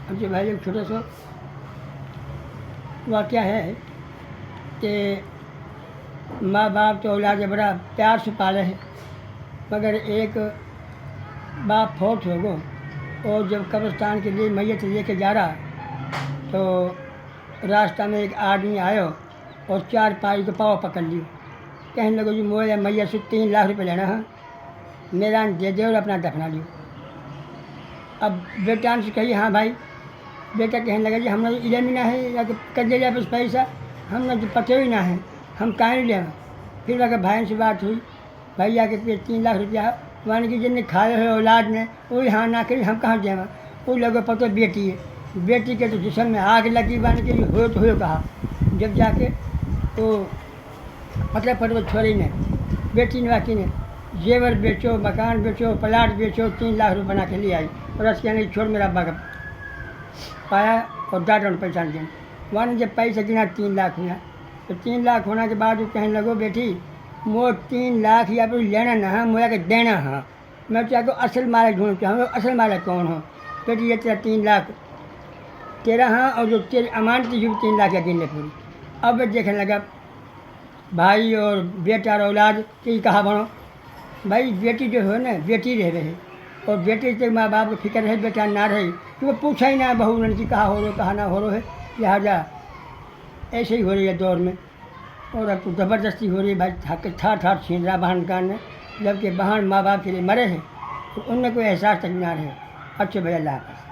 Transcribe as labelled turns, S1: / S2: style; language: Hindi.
S1: अच्छा भाई, एक छोटा सा वाक़या है कि माँ बाप तो औलाद बड़ा प्यार से पाले हैं, मगर एक बाप फौत हो गो और जब कब्रिस्तान के लिए मैयत लेके जा रहा तो रास्ता में एक आदमी आयो और 4 पाई के पाँव पकड़ लियो। कहने लगे जी मोए मैयत से 3 लाख रुपये लेना है, मेरा दे दे और अपना दफना लियो। अब बेटा से कही हाँ भाई। बेटा कहने लगा जी हमने इले में ना है या तो कर दे जाए बस पैसा, हमने तो पते ही ना है, हम कहाँ ले। फिर अगर भाई से बात हुई, भैया के पे 3 लाख रुपया मान की जिनने खाए हुए औलाद ने वही हाँ ना करी, हम कहाँ देवा। वो लोगों पता बेटी है, बेटी के तो जिसम में आग लगी मान के हो तो हो कहा। जब जाके तो मतलब पर वो छोरी ने बेटी ने बाकी ने जेवर बेचो, मकान बेचो, प्लाट बेचो, 3 लाख रुपये बना के ले आई और रस कहने छोड़ मेरा अब्बा का पाया और डाटा पैसा दें। वहाँ जब पैसा गिना 3 लाख हुआ, तो 3 लाख होने के बाद वो कहने लगो बेटी मो 3 लाख या फिर लेना ना है मुझे के देना है, मैं चाहता हूँ असल मालिक ढूंढ चाहूँ, असल मालिक कौन हो। बेटी ये तेरा 3 लाख तेरा हाँ, और जो तेरी अमानत थी 3 लाख या गिन ले पूरी। अब देखने लगा भाई और बेटा और औलाद की कहा बनो भाई, बेटी जो है ना बेटी रह रहे और बेटे से माँ बाप को फिक्र रहे, बेटा ना रहे कि वो पूछा ही ना बहू लड़की कहाँ हो रहे कहाँ ना हो रहे है। लिहाजा ऐसे ही हो रही है दौर में। और अब तो ज़बरदस्ती हो रही है भाई, ठाठ छीन रहा बहन का ने, जबकि बहन माँ बाप के लिए मरे हैं तो उनमें कोई एहसास तक ना रहे। अच्छे भैया अल्लाह हाफ़िज़।